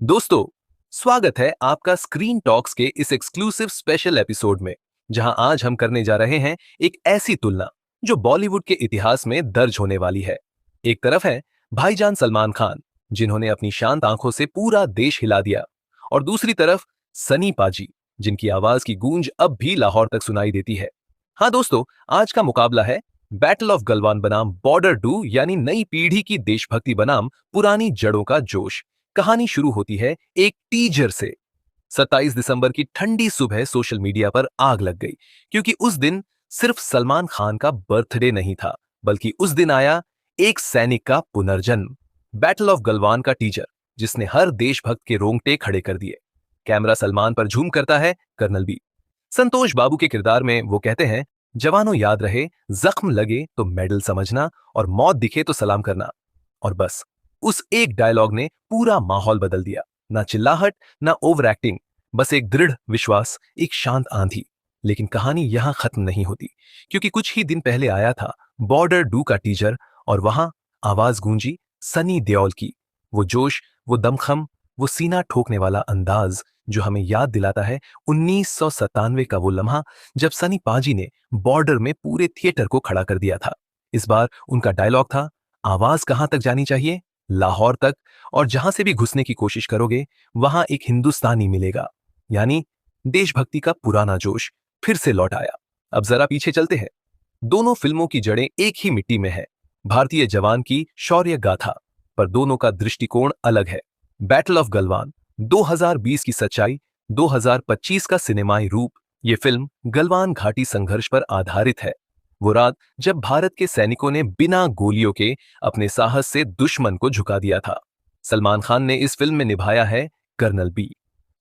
दोस्तों, स्वागत है आपका स्क्रीन टॉक्स के इस एक्सक्लूसिव स्पेशल एपिसोड में, जहां आज हम करने जा रहे हैं एक ऐसी तुलना जो बॉलीवुड के इतिहास में दर्ज होने वाली है। एक तरफ है भाईजान सलमान खान, जिन्होंने अपनी शांत आंखों से पूरा देश हिला दिया, और दूसरी तरफ सनी पाजी, जिनकी आवाज की गूंज अब भी लाहौर तक सुनाई देती है। हाँ दोस्तों, आज का मुकाबला है बैटल ऑफ गलवान बनाम बॉर्डर 2, यानी नई पीढ़ी की देशभक्ति बनाम पुरानी जड़ों का जोश। कहानी शुरू होती है एक टीजर से। 27 दिसंबर की ठंडी सुबह सोशल मीडिया पर आग लग गई, क्योंकि उस दिन सिर्फ सलमान खान का बर्थडे नहीं था, बल्कि उस दिन आया एक सैनिक का पुनर्जन्म। बैटल ऑफ गलवान का टीजर, जिसने हर देशभक्त के रोंगटे खड़े कर दिए। कैमरा सलमान पर झूम करता है कर्नल बी। संतोष बाबू के किरदार में वो कहते हैं, जवानों याद रहे, जख्म लगे तो मेडल समझना और मौत दिखे तो सलाम करना। और बस उस एक डायलॉग ने पूरा माहौल बदल दिया। ना चिल्लाहट, ना ओवर एक्टिंग, बस एक दृढ़ विश्वास, एक शांत आंधी। लेकिन कहानी यहां खत्म नहीं होती, क्योंकि कुछ ही दिन पहले आया था बॉर्डर 2 का टीजर, और वहां आवाज गूंजी सनी देओल की। वो जोश, वो दमखम, वो सीना ठोकने वाला अंदाज, जो हमें याद दिलाता है 1997 का वो लम्हा, जब सनी पाजी ने बॉर्डर में पूरे थिएटर को खड़ा कर दिया था। इस बार उनका डायलॉग था, आवाज कहां तक जानी चाहिए? लाहौर तक, और जहां से भी घुसने की कोशिश करोगे, वहां एक हिंदुस्तानी मिलेगा। यानी देशभक्ति का पुराना जोश फिर से लौट आया। अब जरा पीछे चलते हैं। दोनों फिल्मों की जड़ें एक ही मिट्टी में है, भारतीय जवान की शौर्य गाथा, पर दोनों का दृष्टिकोण अलग है। बैटल ऑफ गलवान 2020 की सच्चाई, 2025 का सिनेमाई रूप। ये फिल्म गलवान घाटी संघर्ष पर आधारित है। वो रात जब भारत के सैनिकों ने बिना गोलियों के अपने साहस से दुश्मन को झुका दिया था। सलमान खान ने इस फिल्म में निभाया है कर्नल बी।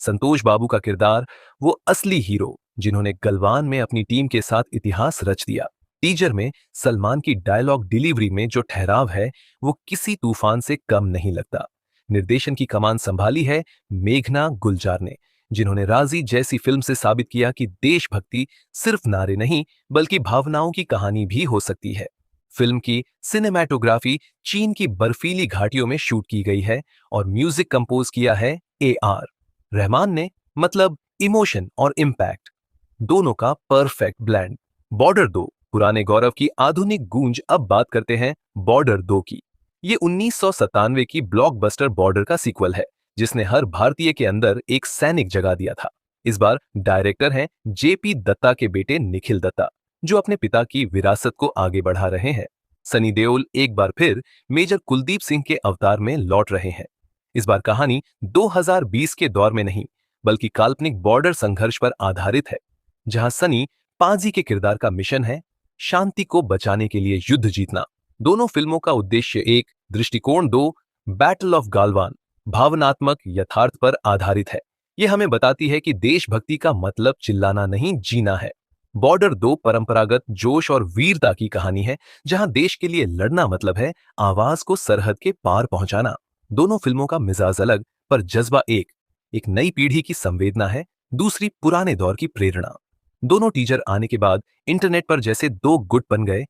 संतोष बाबू का किरदार, वो असली हीरो जिन्होंने गलवान में अपनी टीम के साथ इतिहास रच दिया। टीजर में सलमान की डायलॉग डिलीवरी में जो ठहराव है, वो किसी तूफान से कम नहीं लगता। निर्देशन की कमान संभाली है मेघना गुलजार ने, जिन्होंने राजी जैसी फिल्म से साबित किया कि देशभक्ति सिर्फ नारे नहीं, बल्कि भावनाओं की कहानी भी हो सकती है। फिल्म की सिनेमैटोग्राफी चीन की बर्फीली घाटियों में शूट की गई है, और म्यूजिक कंपोज किया है AR रहमान ने। मतलब इमोशन और इम्पैक्ट दोनों का परफेक्ट ब्लेंड। बॉर्डर 2 पुराने गौरव की आधुनिक गूंज। अब बात करते हैं बॉर्डर 2 की। ये 1997 की ब्लॉकबस्टर बॉर्डर का सीक्वल है, जिसने हर भारतीय के अंदर एक सैनिक जगा दिया था। इस बार डायरेक्टर हैं JP दत्ता के बेटे निखिल दत्ता, जो अपने पिता की विरासत को आगे बढ़ा रहे हैं। सनी देओल एक बार फिर मेजर कुलदीप सिंह के अवतार में लौट रहे हैं। इस बार कहानी 2020 के दौर में नहीं, बल्कि काल्पनिक बॉर्डर संघर्ष पर आधारित है, जहां सनी पाजी के किरदार का मिशन है शांति को बचाने के लिए युद्ध जीतना। दोनों फिल्मों का उद्देश्य एक, दृष्टिकोण दो। बैटल ऑफ गालवान भावनात्मक यथार्थ पर आधारित है। यह हमें बताती है कि देशभक्ति का मतलब चिल्लाना नहीं, जीना है। बॉर्डर 2 परंपरागत जोश और वीरता की कहानी है, जहां देश के लिए लड़ना मतलब है आवाज को सरहद के पार पहुंचाना। दोनों फिल्मों का मिजाज अलग, पर जज्बा एक नई पीढ़ी की संवेदना है, दूसरी पुराने दौर की प्रेरणा। दोनों टीजर आने के बाद इंटरनेट पर जैसे दो गुट बन गए,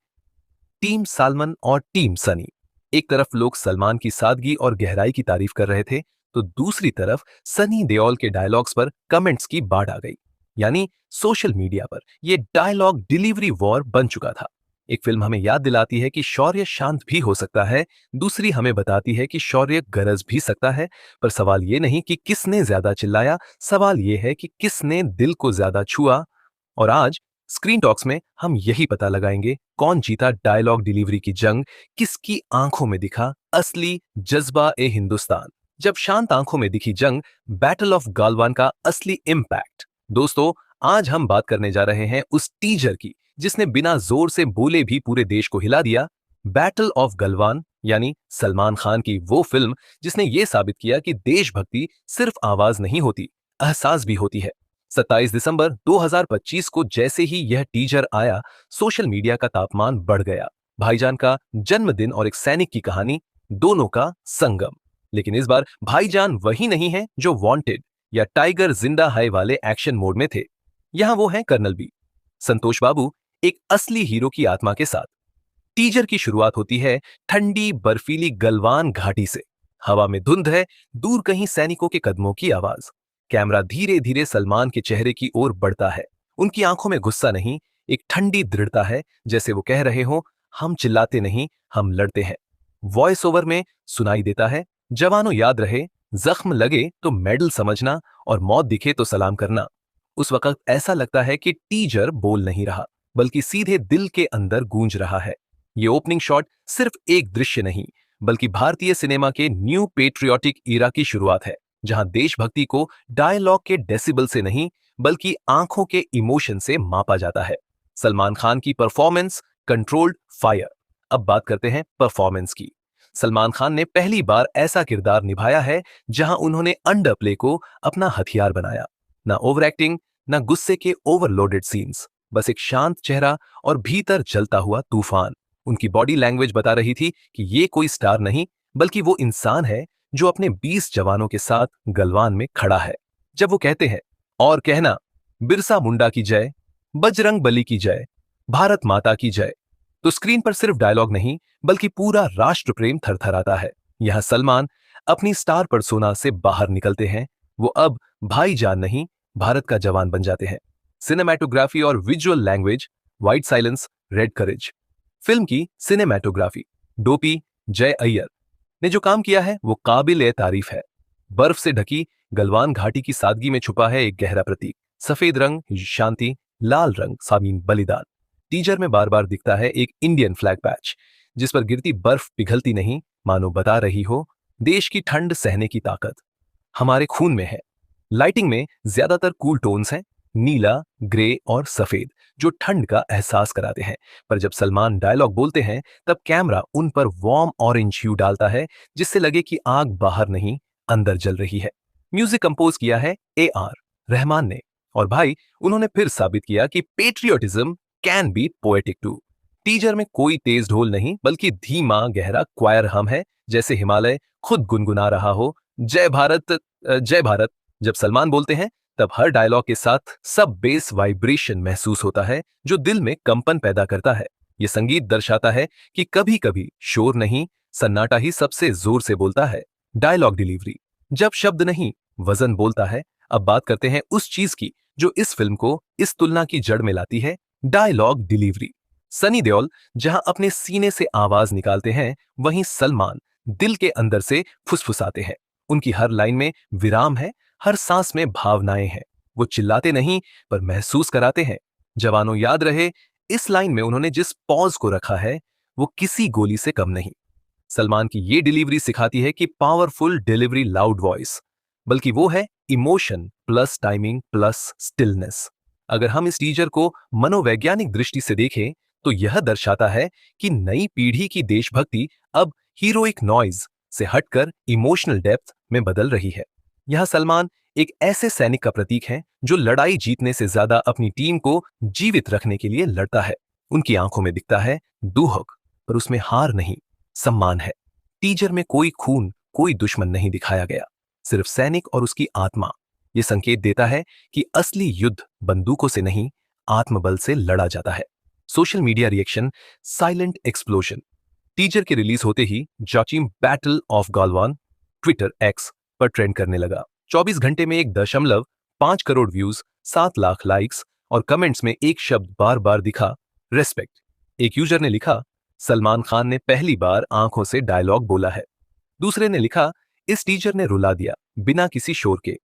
टीम सालमन और टीम सनी। एक तरफ लोग सलमान की सादगी और गहराई की तारीफ कर रहे थे, तो दूसरी तरफ सनी देओल के डायलॉग्स पर कमेंट्स की बाढ़ आ गई। यानी सोशल मीडिया पर यह डायलॉग डिलीवरी वॉर बन चुका था। एक फिल्म हमें याद दिलाती है कि शौर्य शांत भी हो सकता है, दूसरी हमें बताती है कि शौर्य गरज भी सकता है। पर सवाल यह नहीं कि किसने ज्यादा चिल्लाया, सवाल यह है कि किसने दिल को ज्यादा छुआ। और आज स्क्रीन टॉक्स में हम यही पता लगाएंगे, कौन जीता डायलॉग डिलीवरी की जंग, किसकी आंखों में दिखा असली जज्बा ए हिंदुस्तान। जब शांत आंखों में दिखी जंग, बैटल ऑफ गालवान का असली इंपैक्ट। दोस्तों, आज हम बात करने जा रहे हैं उस टीजर की, जिसने बिना जोर से बोले भी पूरे देश को हिला दिया। बैटल ऑफ गलवान, यानी सलमान खान की वो फिल्म जिसने ये साबित किया कि देशभक्ति सिर्फ आवाज नहीं होती, एहसास भी होती है। 27 दिसंबर 2025 को जैसे ही यह टीजर आया, सोशल मीडिया का तापमान बढ़ गया। भाईजान का जन्मदिन और एक सैनिक की कहानी, दोनों का संगम। लेकिन इस बार भाईजान वही नहीं है जो वांटेड या टाइगर जिंदा है वाले एक्शन मोड में थे। यहां वो है कर्नल बी, संतोष बाबू, एक असली हीरो की आत्मा के साथ। टीजर की शुरुआत होती है ठंडी बर्फीली गलवान घाटी से। हवा में धुंध है, दूर कहीं सैनिकों के कदमों की आवाज। कैमरा धीरे धीरे सलमान के चेहरे की ओर बढ़ता है। उनकी आंखों में गुस्सा नहीं, एक ठंडी दृढ़ता है, जैसे वो कह रहे हो, हम चिल्लाते नहीं, हम लड़ते हैं। वॉइस ओवर में सुनाई देता है, जवानों याद रहे, जख्म लगे तो मेडल समझना और मौत दिखे तो सलाम करना। उस वक्त ऐसा लगता है कि टीजर बोल नहीं रहा, बल्कि सीधे दिल के अंदर गूंज रहा है। ये ओपनिंग शॉट सिर्फ एक दृश्य नहीं, बल्कि भारतीय सिनेमा के न्यू पेट्रियोटिक ईरा की शुरुआत है, जहां देशभक्ति को डायलॉग के डेसिबल से नहीं, बल्कि आंखों के इमोशन से मापा जाता है। सलमान खान की परफॉर्मेंस, कंट्रोल्ड फायर। अब बात करते हैं परफॉर्मेंस की। सलमान खान ने पहली बार ऐसा किरदार निभाया है जहां उन्होंने अंडर प्ले को अपना हथियार बनाया। ना ओवर एक्टिंग, ना गुस्से के ओवरलोडेड सीन्स, बस एक शांत चेहरा और भीतर जलता हुआ तूफान। उनकी बॉडी लैंग्वेज बता रही थी कि ये कोई स्टार नहीं, बल्कि वो इंसान है जो अपने 20 जवानों के साथ गलवान में खड़ा है। जब वो कहते हैं, और कहना, बिरसा मुंडा की जय, बजरंग बली की जय, भारत माता की जय, तो स्क्रीन पर सिर्फ डायलॉग नहीं, बल्कि पूरा राष्ट्र प्रेम थरथराता है। यहां सलमान अपनी स्टार पर्सोना से बाहर निकलते हैं। वो अब भाईजान नहीं, भारत का जवान बन जाते हैं। सिनेमैटोग्राफी और visual language, white silence, red courage. Film की सिनेमैटोग्राफी, डोपी जय अय्यर ने जो काम किया है वो काबिल तारीफ है। बर्फ से ढकी गलवान घाटी की सादगी में छुपा है एक गहरा प्रतीक। सफेद रंग शांति, लाल रंग सामीन बलिदान। टीजर में बार बार दिखता है एक इंडियन फ्लैग पैच, जिस पर गिरती बर्फ पिघलती नहीं, मानो बता रही हो, देश की ठंड सहने की ताकत हमारे खून में है। लाइटिंग में ज्यादातर कूल टोन्स हैं, नीला, ग्रे और सफेद, जो ठंड का एहसास कराते हैं। पर जब सलमान डायलॉग बोलते हैं, तब कैमरा उन पर वार्म ऑरेंज ह्यू डालता है, जिससे लगे कि आग बाहर नहीं, अंदर जल रही है। म्यूजिक कंपोज किया है AR रहमान ने, और भाई उन्होंने फिर साबित किया कि patriotism can be poetic too. Teaser में कोई तेज ढोल नहीं, बल्कि धीमा गहरा क्वायर हम है, जैसे हिमालय खुद गुनगुना रहा हो, जय भारत, जय भारत। जब सलमान बोलते हैं, तब हर डायलॉग के साथ सब बेस वाइब्रेशन महसूस होता है, जो दिल में कंपन पैदा करता है। ये संगीत दर्शाता है कि कभी कभी शोर नहीं, सन्नाटा ही सबसे जोर से बोलता है। डायलॉग डिलीवरी, जब शब्द नहीं, वजन बोलता है। अब बात करते हैं उस चीज की जो इस फिल्म को इस तुलना की जड़ में लाती है, डायलॉग डिलीवरी। सनी देओल जहां अपने सीने से आवाज निकालते हैं, वहीं सलमान दिल के अंदर से फुसफुसाते हैं। उनकी हर लाइन में विराम है, हर सांस में भावनाएं हैं। वो चिल्लाते नहीं, पर महसूस कराते हैं। जवानों याद रहे, इस लाइन में उन्होंने जिस पॉज को रखा है, वो किसी गोली से कम नहीं। सलमान की ये डिलीवरी सिखाती है कि पावरफुल डिलीवरी लाउड वॉइस, बल्कि वो है emotion plus timing plus stillness. अगर हम इस टीजर को मनोवैज्ञानिक दृष्टि से देखें, तो यह दर्शाता है कि नई पीढ़ी की देशभक्ति अब हीरोइक नॉइज से हटकर इमोशनल डेप्थ में बदल रही है। यह सलमान एक ऐसे सैनिक का प्रतीक है जो लड़ाई जीतने से ज्यादा अपनी टीम को जीवित रखने के लिए लड़ता है। उनकी आंखों में दिखता है दुहक, पर उसमें हार नहीं, सम्मान है। टीजर में कोई खून, कोई दुश्मन नहीं दिखाया गया, सिर्फ सैनिक और उसकी आत्मा। यह संकेत देता है कि असली युद्ध बंदूकों से नहीं, आत्मबल से लड़ा जाता है। Social media reaction, silent explosion. Teaser के रिलीज होते ही जाचिम Battle of Galwan Twitter X पर ट्रेंड करने लगा। 24 घंटे में 1.5 करोड़ व्यूज, 7 लाख लाइक्स और कमेंट्स में एक शब्द बार बार दिखा, रेस्पेक्ट। एक यूजर ने लिखा, सलमान खान ने पहली बार आंखों से डायलॉग बोला है। दूसरे ने लिखा, इस टीजर ने रुला दिया बिना किसी शोर के।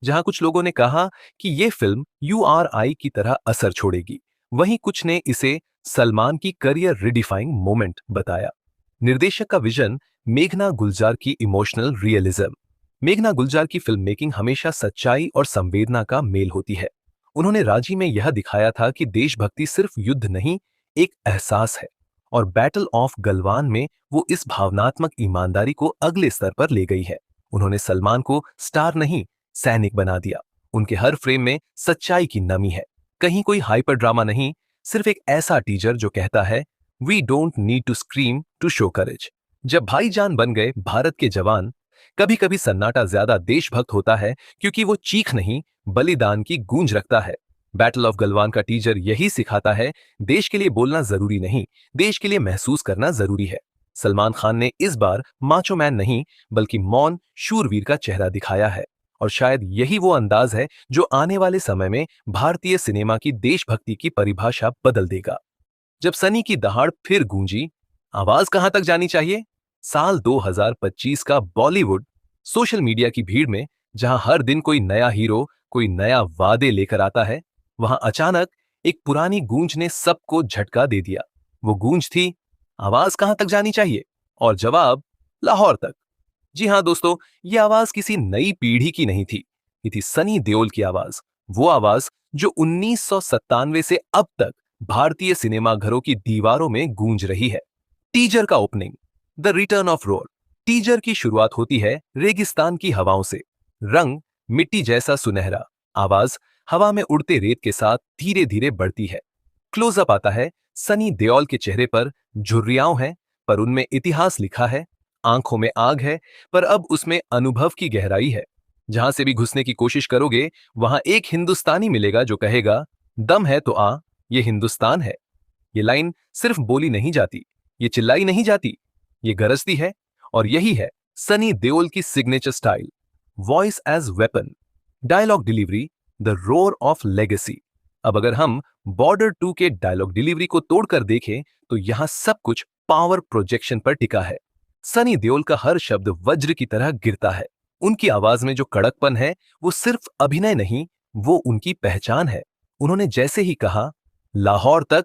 जहां कुछ लोगों ने कहा कि यह फिल्म URI की तरह असर छोड़ेगी, वहीं कुछ ने इसे सलमान की करियर रिडिफाइंग मोमेंट बताया। निर्देशक का विजन, मेघना गुलजार की इमोशनल रियलिज्म। मेघना गुलजार की फिल्म मेकिंग हमेशा सच्चाई और संवेदना का मेल होती है। उन्होंने राजी में यह दिखाया था कि देशभक्ति सिर्फ युद्ध नहीं, एक एहसास है, और बैटल ऑफ गलवान में वो इस भावनात्मक ईमानदारी को अगले स्तर पर ले गई है। उन्होंने सलमान को स्टार नहीं, सैनिक बना दिया। उनके हर फ्रेम में सच्चाई की नमी है, कहीं कोई हाइपर ड्रामा नहीं, सिर्फ एक ऐसा टीजर जो कहता है, we don't need to scream to show courage. जब भाईजान बन गए भारत के जवान, कभी कभी सन्नाटा ज्यादा देशभक्त होता है, क्योंकि वो चीख नहीं, बलिदान की गूंज रखता है। बैटल ऑफ गलवान का टीजर यही सिखाता है, देश के लिए बोलना जरूरी नहीं, देश के लिए महसूस करना जरूरी है। सलमान खान ने इस बार माचो मैन नहीं बल्कि मौन शूरवीर का चेहरा दिखाया है और शायद यही वो अंदाज है जो आने वाले समय में भारतीय सिनेमा की देशभक्ति की परिभाषा बदल देगा। जब सनी की दहाड़ फिर गूंजी, आवाज कहां तक जानी चाहिए? साल 2025 का बॉलीवुड सोशल मीडिया की भीड़ में जहां हर दिन कोई नया हीरो, कोई नया वादे लेकर आता है, वहां अचानक एक पुरानी गूंज ने सबको झटका दे दिया। वो गूंज थी, आवाज कहां तक जानी चाहिए? और जवाब, लाहौर तक। जी हां दोस्तों, ये आवाज किसी नई पीढ़ी की नहीं थी, ये थी सनी देओल की आवाज। वो आवाज जो 1997 से अब तक भारतीय सिनेमा घरों की दीवारों में गूंज रही है। टीजर का opening, the return of role. Teaser की शुरुआत होती है रेगिस्तान की हवाओं से। रंग मिट्टी जैसा सुनहरा, आवाज हवा में उड़ते रेत के साथ धीरे धीरे बढ़ती है। क्लोजअप आता है, सनी देओल के चेहरे पर झुर्रियां हैं, पर उनमें इतिहास लिखा है। आंखों में आग है, पर अब उसमें अनुभव की गहराई है। जहां से भी घुसने की कोशिश करोगे, वहां एक हिंदुस्तानी मिलेगा जो कहेगा, दम है तो आ, ये हिंदुस्तान है। ये लाइन सिर्फ बोली नहीं जाती, ये चिल्लाई नहीं जाती, ये गरजती है। और यही है सनी देओल की signature style, voice as weapon, dialogue delivery, the roar of legacy. अब अगर हम बॉर्डर 2 के डायलॉग डिलीवरी को तोड़कर देखें तो यहां सब कुछ पावर प्रोजेक्शन पर टिका है। सनी देओल का हर शब्द वज्र की तरह गिरता है। उनकी आवाज में जो कड़कपन है वो सिर्फ अभिनय नहीं, वो उनकी पहचान है। उन्होंने जैसे ही कहा, लाहौर तक,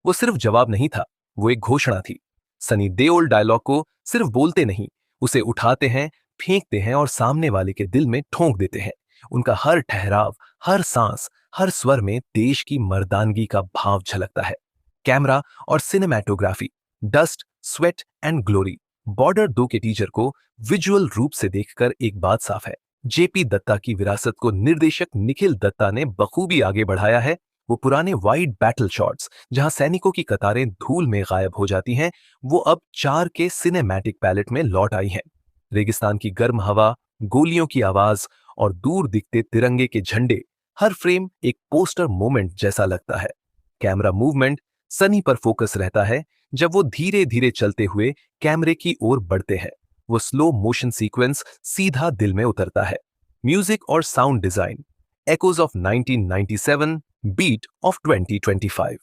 वो सिर्फ जवाब नहीं था, वो एक घोषणा थी। सनी देओल डायलॉग को सिर्फ बोलते नहीं, उसे उठाते हैं, फेंकते हैं और सामने वाले के दिल में ठोंक देते हैं। उनका हर ठहराव, हर सांस, हर स्वर में देश की मर्दानगी का भाव झलकता है। कैमरा और cinematography, dust, sweat and glory. Border 2 के टीजर को विजुअल रूप से देखकर एक बात साफ है, जेपी दत्ता की विरासत को निर्देशक निखिल दत्ता ने बखूबी आगे बढ़ाया है। वो पुराने वाइड बैटल शॉट्स जहां सैनिकों की कतारें धूल में गायब हो जाती हैं, वो अब 4 के सिनेमैटिक पैलेट में लौट आई हैं। रेगिस्तान की गर्म हवा, गोलियों की आवाज और दूर दिखते तिरंगे के झंडे, हर फ्रेम एक पोस्टर मोमेंट जैसा लगता है। कैमरा मूवमेंट सनी पर फोकस रहता है। जब वो धीरे धीरे चलते हुए कैमरे की ओर बढ़ते हैं, वो स्लो मोशन सीक्वेंस सीधा दिल में उतरता है। म्यूजिक और sound design, echoes of 1997, beat of 2025।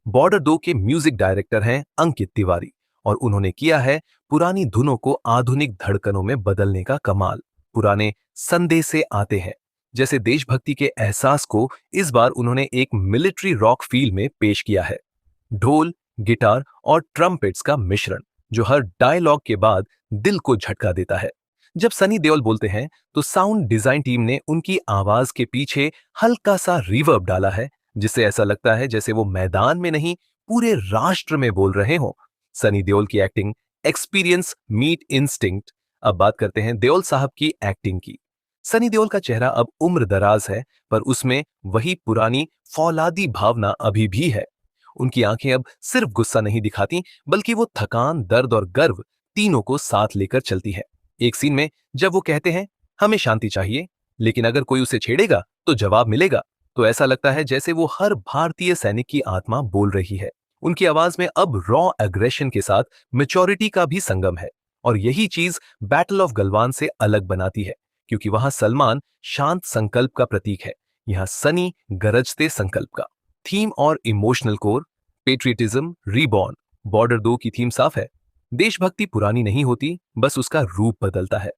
Border 2 के म्यूजिक डायरेक्टर हैं अंकित तिवारी और उन्होंने किया है पुरानी धुनों को आधुनिक धड़कनों में बदलने का कमाल। पुराने संदेश से आते हैं जैसे देशभक्ति के एहसास को इस बार उन्होंने एक मिलिट्री रॉक फील में पेश किया है। ढोल, गिटार और ट्रम्पेट्स का मिश्रण जो हर डायलॉग के बाद दिल को झटका देता है। जब सनी देओल बोलते हैं तो साउंड डिजाइन टीम ने उनकी आवाज के पीछे हल्का सा रिवर्ब डाला है, जिससे ऐसा लगता है जैसे वो मैदान में नहीं, पूरे राष्ट्र में बोल रहे हों। सनी देओल की एक्टिंग, एक्सपीरियंस मीट इंस्टिंक्ट। अब बात करते हैं देओल साहब की एक्टिंग की। सनी देओल का चेहरा अब उम्र दराज है, पर उसमें वही पुरानी फौलादी भावना अभी भी है। उनकी आंखें अब सिर्फ गुस्सा नहीं दिखाती, बल्कि वो थकान, दर्द और गर्व तीनों को साथ लेकर चलती है। एक सीन में जब वो कहते हैं, हमें शांति चाहिए, लेकिन अगर कोई उसे छेड़ेगा तो जवाब मिलेगा, तो ऐसा लगता है जैसे वो हर भारतीय सैनिक की आत्मा बोल रही है। उनकी आवाज में अब रॉ एग्रेशन के साथ मैच्योरिटी का भी संगम है और यही चीज बैटल ऑफ गलवान से अलग बनाती है, क्योंकि वहां सलमान शांत संकल्प का प्रतीक है, यहां सनी गरजते संकल्प का। थीम और emotional core, patriotism reborn. Border 2 की थीम साफ है, देशभक्ति पुरानी नहीं होती, बस उसका रूप बदलता है।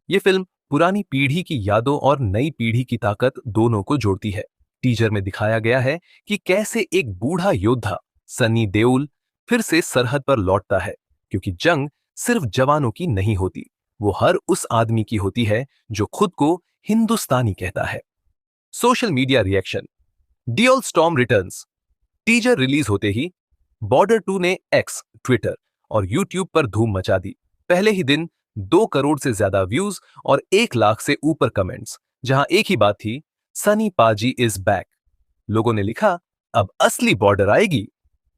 यह फिल्म पुरानी पीढ़ी की यादों और नई पीढ़ी की ताकत दोनों को जोड़ती है। टीजर में दिखाया गया है कि कैसे एक बूढ़ा योद्धा सनी देओल फिर से सरहद पर लौटता है, क्योंकि जंग सिर्फ जवानों की नहीं होती, वो हर उस आदमी की होती है जो खुद को हिंदुस्तानी कहता है। Social media reaction, Deol storm returns. Teaser release होते ही बॉर्डर 2 ने एक्स, ट्विटर और यूट्यूब पर धूम मचा दी। पहले ही दिन 2 करोड़ से ज्यादा व्यूज और 1 लाख से ऊपर कमेंट्स, जहां एक ही बात थी, सनी पाजी इज बैक। लोगों ने लिखा, अब असली बॉर्डर आएगी।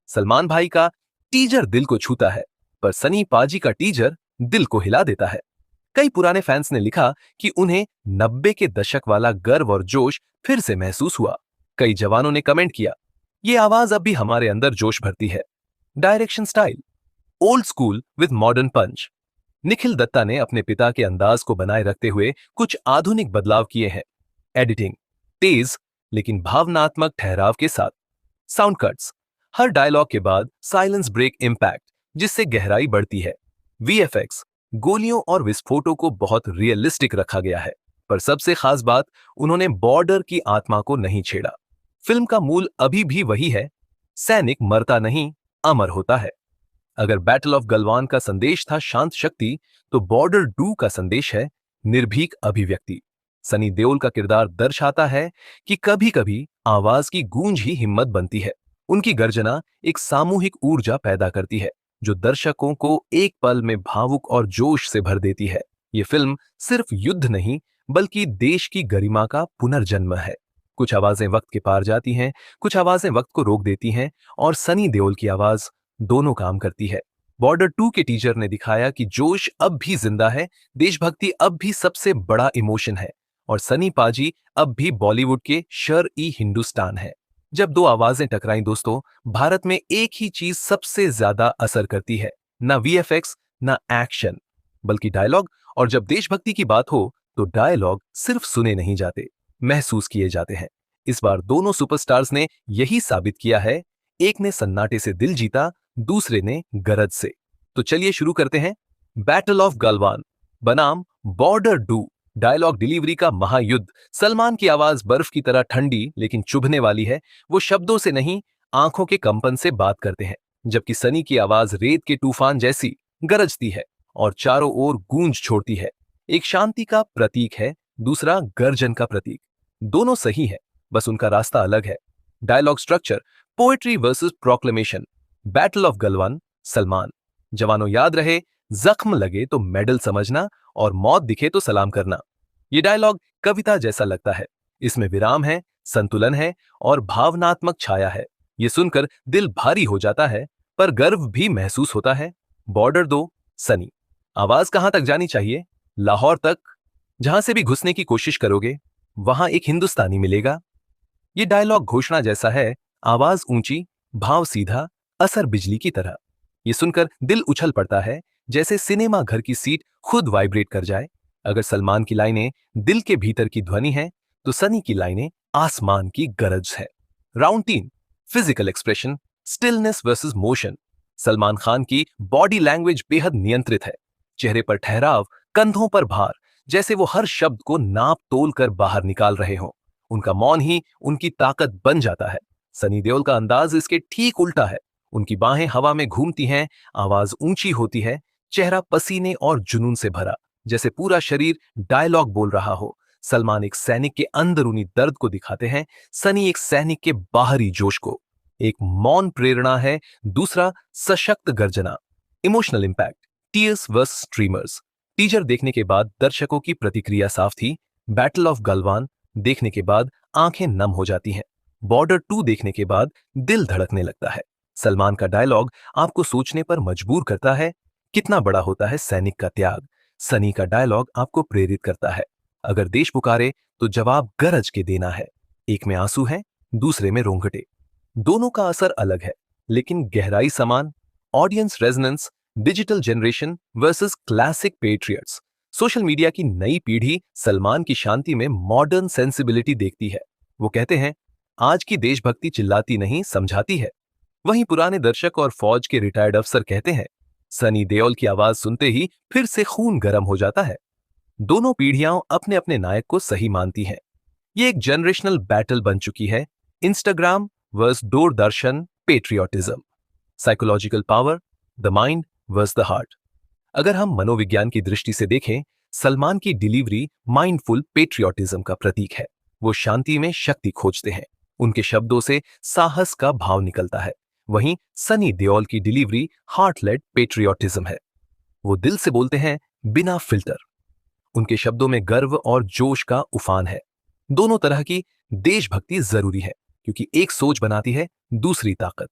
सलमान भाई का टीजर दिल को छूता है, पर सनी पाजी का टीजर दिल को हिला देता है। कई पुराने फैंस ने लिखा कि उन्हें 90 के दशक वाला गर्व और जोश फिर से महसूस हुआ। कई जवानों ने कमेंट किया, ये आवाज अब भी हमारे अंदर जोश भरती है। Direction style, old school with modern punch. Nikhil Dutta ने अपने पिता के अंदाज को बनाए रखते हुए कुछ आधुनिक बदलाव किए हैं। एडिटिंग तेज लेकिन भावनात्मक ठहराव के साथ। साउंड कट्स हर डायलॉग के बाद साइलेंस ब्रेक इम्पैक्ट जिससे गहराई बढ़ती है। वीएफएक्स गोलियों और विस्फोटों को बहुत रियलिस्टिक रखा गया है, पर सबसे खास बात उन्होंने बॉर्डर की आत्मा को नहीं छेड़ा। फिल्म का मूल अभी भी वही है, सैनिक मरता नहीं, अमर होता है। अगर बैटल ऑफ गलवान का संदेश था शांत शक्ति, तो बॉर्डर 2 का संदेश है निर्भीक अभिव्यक्ति। सनी देओल का किरदार दर्शाता है कि कभी कभी आवाज की गूंज ही हिम्मत बनती है। उनकी गर्जना एक सामूहिक ऊर्जा पैदा करती है जो दर्शकों को एक पल में भावुक और जोश से भर देती है। ये फिल्म सिर्फ युद्ध नहीं बल्कि देश की गरिमा का पुनर्जन्म है। कुछ आवाजें वक्त के पार जाती हैं, कुछ आवाजें वक्त को रोक देती हैं, और सनी देओल की आवाज दोनों काम करती है। बॉर्डर 2 के टीजर ने दिखाया कि जोश अब भी जिंदा है, देशभक्ति अब भी सबसे बड़ा इमोशन है, और सनी पाजी अब भी बॉलीवुड के शर-ई हिंदुस्तान है। जब दो आवाजें टकराई दोस्तों, भारत में एक ही चीज सबसे ज्यादा असर करती है, ना वीएफएक्स ना एक्शन, बल्कि डायलॉग। और जब देशभक्ति की बात हो तो डायलॉग सिर्फ सुने नहीं जाते, महसूस किए जाते हैं। इस बार दोनों सुपरस्टार्स ने यही साबित किया है। एक ने सन्नाटे से दिल जीता, दूसरे ने गरज से। तो चलिए शुरू करते हैं। बैटल ऑफ गलवान बनाम बॉर्डर 2, डायलॉग डिलीवरी का महायुद्ध। सलमान की आवाज बर्फ की तरह ठंडी लेकिन चुभने वाली है। वो शब्दों से नहीं, आंखों के कंपन से बात करते हैं, जबकि सनी की आवाज रेत के तूफान जैसी गरजती है और चारों ओर गूंज छोड़ती है। एक शांति का प्रतीक है, दूसरा गर्जन का प्रतीक। दोनों सही है, बस उनका रास्ता अलग है। Dialogue structure poetry versus proclamation. Battle of Galwan Salman, जवानों याद रहे, जख्म लगे तो मेडल समझना और मौत दिखे तो सलाम करना। ये डायलॉग कविता जैसा लगता है। इसमें विराम है, संतुलन है और भावनात्मक छाया है। ये सुनकर दिल भारी हो जाता है, पर गर्व भी महसूस होता है। बॉर्डर 2 सनी, आवाज कहां तक जानी चाहिए? लाहौर तक। जहां से भी घुसने की कोशिश करोगे वहां एक हिंदुस्तानी मिलेगा। ये डायलॉग घोषणा जैसा है, आवाज ऊंची, भाव सीधा, असर बिजली की तरह। ये सुनकर दिल उछल पड़ता है, जैसे सिनेमा घर की सीट खुद वाइब्रेट कर जाए। अगर सलमान की लाइनें दिल के भीतर की ध्वनि है, तो सनी की लाइनें आसमान की गरज है। Round 3 physical expression, stillness versus motion. Salman Khan की बॉडी लैंग्वेज बेहद नियंत्रित है। चेहरे पर ठहराव, कंधों पर भार, जैसे वो हर शब्द को नाप तोल कर बाहर निकाल रहे हों। उनका मौन ही उनकी ताकत बन जाता है। सनी देओल का अंदाज इसके ठीक उल्टा है। उनकी बाहें हवा में घूमती हैं, आवाज ऊंची होती है, चेहरा पसीने और जुनून से भरा, जैसे पूरा शरीर डायलॉग बोल रहा हो। सलमान एक सैनिक के अंदरूनी दर्द को दिखाते हैं, सनी एक सैनिक के बाहरी जोश को। एक मौन प्रेरणा है, दूसरा सशक्त गर्जना। Emotional impact tears versus streamers. Teaser देखने के बाद दर्शकों की प्रतिक्रिया साफ थी। बैटल ऑफ गलवान देखने के बाद आंखें नम हो जाती हैं। बॉर्डर 2 देखने के बाद दिल धड़कने लगता है। सलमान का डायलॉग आपको सोचने पर मजबूर करता है, कितना बड़ा होता है सैनिक का त्याग। सनी का डायलॉग आपको प्रेरित करता है, अगर देश पुकारे तो जवाब गरज के देना है। एक में आंसू है, दूसरे में रोंगटे। दोनों का असर अलग है, लेकिन गहराई समान। Audience resonance, digital generation versus classic patriots. Social media की नई पीढ़ी सलमान की शांति में मॉडर्न सेंसिबिलिटी देखती है। वो कहते हैं, आज की देशभक्ति चिल्लाती नहीं, समझाती है। वहीं पुराने दर्शक और फौज के रिटायर्ड अफसर कहते हैं, सनी देओल की आवाज सुनते ही फिर से खून गर्म हो जाता है। दोनों पीढ़ियां अपने अपने नायक को सही मानती हैं। ये एक जनरेशनल बैटल बन चुकी है। Instagram versus Doordarshan patriotism. Psychological power, the mind versus the heart. अगर हम मनोविज्ञान की दृष्टि से देखें, सलमान की डिलीवरी माइंडफुल पेट्रियोटिज्म का प्रतीक है। वो शांति में शक्ति खोजते हैं, उनके शब्दों से साहस का भाव निकलता है। वहीं सनी देओल की डिलीवरी हार्ट-लेड पेट्रियोटिज्म है। वो दिल से बोलते हैं, बिना फिल्टर। उनके शब्दों में गर्व और जोश का उफान है। दोनों तरह की देशभक्ति जरूरी है, क्योंकि एक सोच बनाती है, दूसरी ताकत।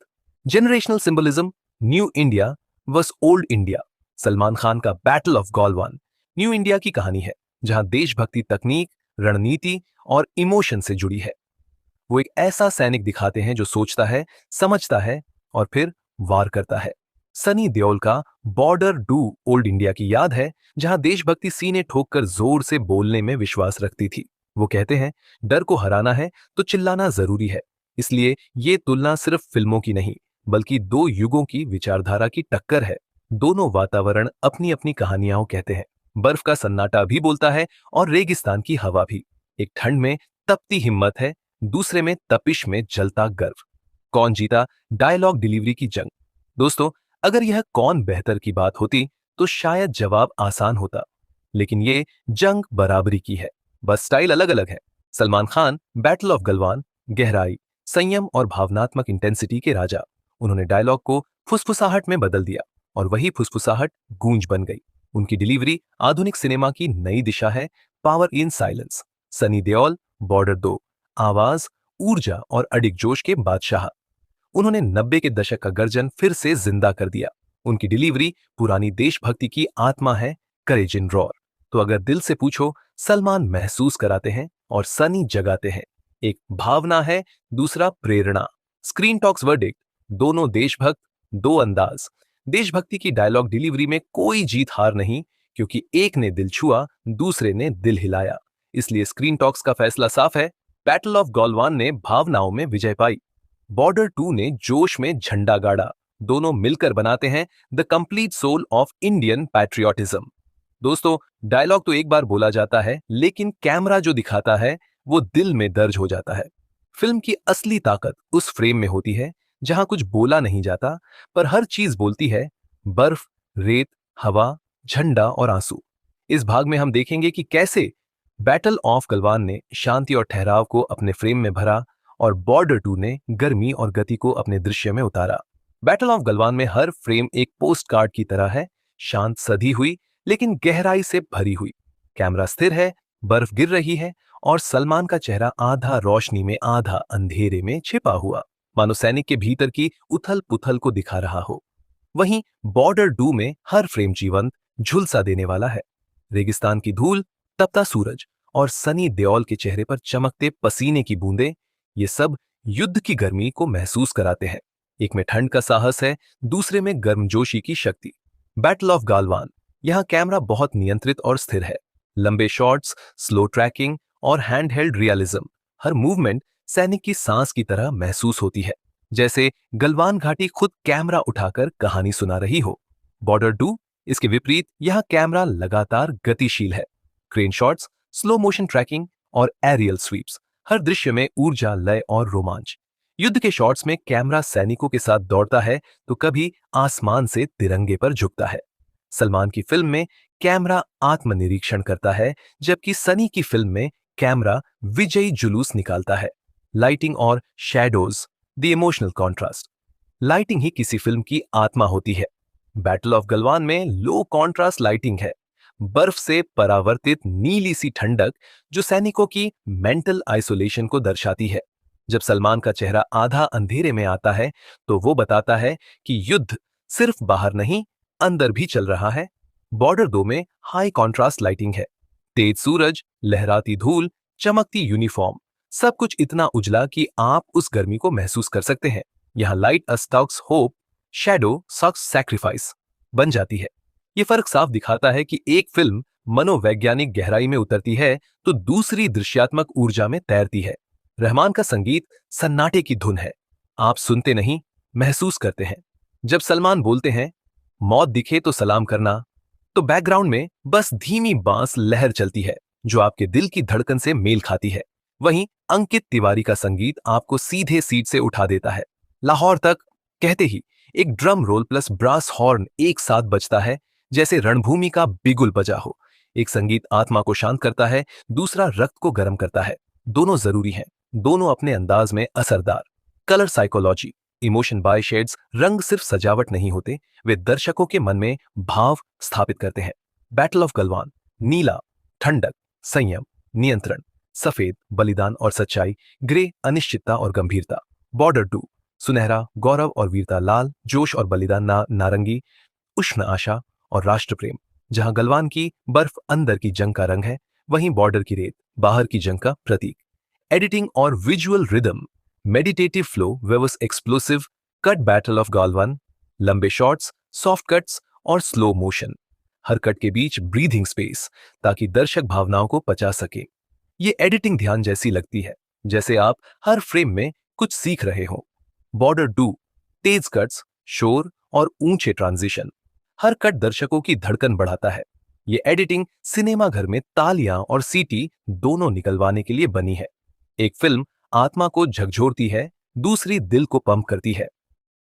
Generational symbolism, new India versus old India. Salman Khan का Battle of Galwan new India की कहानी है, जहां देशभक्ति तकनीक, रणनीति और इमोशन से जुड़ी है। वो एक ऐसा सैनिक दिखाते हैं जो सोचता है, समझता है और फिर वार करता है। सनी देओल का बॉर्डर डू ओल्ड इंडिया की याद है, जहां देशभक्ति सीने ठोककर जोर से बोलने में विश्वास रखती थी। वो कहते हैं, डर को हराना है तो चिल्लाना जरूरी है। इसलिए ये तुलना सिर्फ फिल्मों की नहीं, बल्कि दो युगों की विचारधारा की टक्कर है। दोनों वातावरण अपनी अपनी कहानियां कहते हैं। बर्फ का सन्नाटा भी बोलता है और रेगिस्तान की हवा भी। एक ठंड में तपती हिम्मत है, दूसरे में तपिश में जलता गर्व। कौन जीता डायलॉग डिलीवरी की जंग? दोस्तों, अगर यह कौन बेहतर की बात होती तो शायद जवाब आसान होता, लेकिन ये जंग बराबरी की है, बस स्टाइल अलग अलग है। सलमान खान बैटल ऑफ गलवान गहराई, संयम और भावनात्मक इंटेंसिटी के राजा। उन्होंने डायलॉग को फुसफुसाहट में बदल दिया और वही फुसफुसाहट गूंज बन गई। उनकी डिलीवरी आधुनिक सिनेमा की नई दिशा है। Power in silence, Sunny Deol border दो, आवाज, ऊर्जा और अडिग जोश के बादशाह। उन्होंने 90 के दशक का गर्जन फिर से जिंदा कर दिया। उनकी डिलीवरी पुरानी देशभक्ति की आत्मा है, करेज इन रॉर। तो अगर दिल से पूछो, सलमान महसूस कराते हैं और सनी जगाते हैं। एक भावना है, दूसरा प्रेरणा। स्क्रीन टॉक्स वर्डिक्ट, दोनों देशभक्त, दो अंदाज। देशभक्ति की डायलॉग डिलीवरी में कोई जीत हार नहीं, क्योंकि एक ने दिल छुआ, दूसरे ने दिल हिलाया। इसलिए स्क्रीन टॉक्स का फैसला साफ है। बैटल ऑफ गॉलवान ने भावनाओं में विजय पाई, बॉर्डर 2 ने जोश में झंडा गाड़ा। दोनों मिलकर बनाते हैं the complete soul of Indian patriotism. दोस्तों, डायलॉग तो एक बार बोला जाता है, लेकिन कैमरा जो दिखाता है वो दिल में दर्ज हो जाता है। फिल्म की असली ताकत उस फ्रेम में होती है जहां कुछ बोला नहीं जाता, पर हर चीज बोलती है। बर्फ, रेत, हवा, झंडा और आंसू। इस भाग में हम देखेंगे कि कैसे बैटल ऑफ गलवान ने शांति और ठहराव को अपने फ्रेम में भरा और बॉर्डर 2 ने गर्मी और गति को अपने दृश्य में उतारा। बैटल ऑफ गलवान में हर फ्रेम एक पोस्ट कार्ड की तरह है, शांत सधी हुई लेकिन गहराई से भरी हुई। कैमरा स्थिर है, बर्फ गिर रही है और सलमान का चेहरा आधा रोशनी में आधा अंधेरे में छिपा हुआ, मानो सैनिक के भीतर की उथल पुथल को दिखा रहा हो। वहीं बॉर्डर 2 में हर फ्रेम जीवंत, झुलसा देने वाला है। रेगिस्तान की धूल, तपता सूरज और सनी देओल के चेहरे पर चमकते पसीने की बूंदें, ये सब युद्ध की गर्मी को महसूस कराते हैं। एक में ठंड का साहस है, दूसरे में गर्मजोशी की शक्ति। बैटल ऑफ गालवान, यहां कैमरा बहुत नियंत्रित और स्थिर है। लंबे शॉट्स, स्लो ट्रैकिंग और हैंडहेल्ड रियलिज्म। हर मूवमेंट सैनिक की सांस की तरह महसूस होती है, जैसे गलवान घाटी खुद कैमरा उठाकर कहानी सुना रही हो। बॉर्डर 2 इसके विपरीत, यहां कैमरा लगातार गतिशील है। Crane shots, slow motion tracking और एरियल स्वीप्स। हर दृश्य में ऊर्जा, लय और रोमांच। युद्ध के शॉट्स में कैमरा सैनिकों के साथ दौड़ता है तो कभी आसमान से तिरंगे पर झुकता है। सलमान की फिल्म में कैमरा आत्मनिरीक्षण करता है, जबकि सनी की फिल्म में कैमरा विजयी जुलूस निकालता है। लाइटिंग और shadows, the emotional contrast. Lighting ही किसी फिल्म की आत्मा होती है। बैटल ऑफ गलवान में लो कॉन्ट्रास्ट लाइटिंग है, बर्फ से परावर्तित नीली सी ठंडक जो सैनिकों की मेंटल आइसोलेशन को दर्शाती है। जब सलमान का चेहरा आधा अंधेरे में आता है तो वो बताता है कि युद्ध सिर्फ बाहर नहीं, अंदर भी चल रहा है। बॉर्डर 2 में हाई कॉन्ट्रास्ट लाइटिंग है, तेज सूरज, लहराती धूल, चमकती यूनिफॉर्म, सब कुछ इतना उजला कि आप उस गर्मी को महसूस कर सकते हैं। यहां लाइट अस्टॉक्स होप, शैडो सॉक्स सैक्रिफाइस बन जाती है। ये फर्क साफ दिखाता है कि एक फिल्म मनोवैज्ञानिक गहराई में उतरती है तो दूसरी दृश्यात्मक ऊर्जा में तैरती है। रहमान का संगीत सन्नाटे की धुन है, आप सुनते नहीं, महसूस करते हैं। जब सलमान बोलते हैं, मौत दिखे तो सलाम करना, तो बैकग्राउंड में बस धीमी बांस लहर चलती है जो आपके दिल की धड़कन से मेल खाती है। वहीं अंकित तिवारी का संगीत आपको सीधे सीट से उठा देता है। लाहौर तक कहते ही एक drum roll plus brass horn एक साथ बजता है, जैसे रणभूमि का बिगुल बजा हो। एक संगीत आत्मा को शांत करता है, दूसरा रक्त को गर्म करता है। दोनों जरूरी हैं, दोनों अपने अंदाज में असरदार। Colour psychology, emotion bye shades. रंग सिर्फ सजावट नहीं होते, वे दर्शकों के मन में भाव स्थापित करते हैं। बैटल ऑफ गलवान, नीला ठंडक, संयम, नियंत्रण, सफेद बलिदान और सच्चाई, ग्रे अनिश्चितता और गंभीरता। बॉर्डर 2, सुनहरा गौरव और वीरता, लाल जोश और बलिदान, नारंगी उष्ण आशा और राष्ट्र प्रेम। जहां गलवान की बर्फ अंदर की जंग का रंग है, वहीं बॉर्डर की रेत बाहर की जंग का प्रतीक। एडिटिंग और visual rhythm, meditative flow, waves explosive cut. Battle of Galwan, लंबे शॉट्स, सॉफ्ट कट्स और स्लो मोशन, हर कट के बीच ब्रीथिंग स्पेस ताकि दर्शक भावनाओं को पचा सके। ये एडिटिंग ध्यान जैसी लगती है, जैसे आप हर फ्रेम में कुछ सीख रहे हो। बॉर्डर डू, तेज कट्स, शोर और ऊंचे ट्रांजिशन, हर कट दर्शकों की धड़कन बढ़ाता है। ये एडिटिंग सिनेमा घर में तालियां और सीटी दोनों निकलवाने के लिए बनी है। एक फिल्म आत्मा को झकझोरती है, दूसरी दिल को पंप करती है।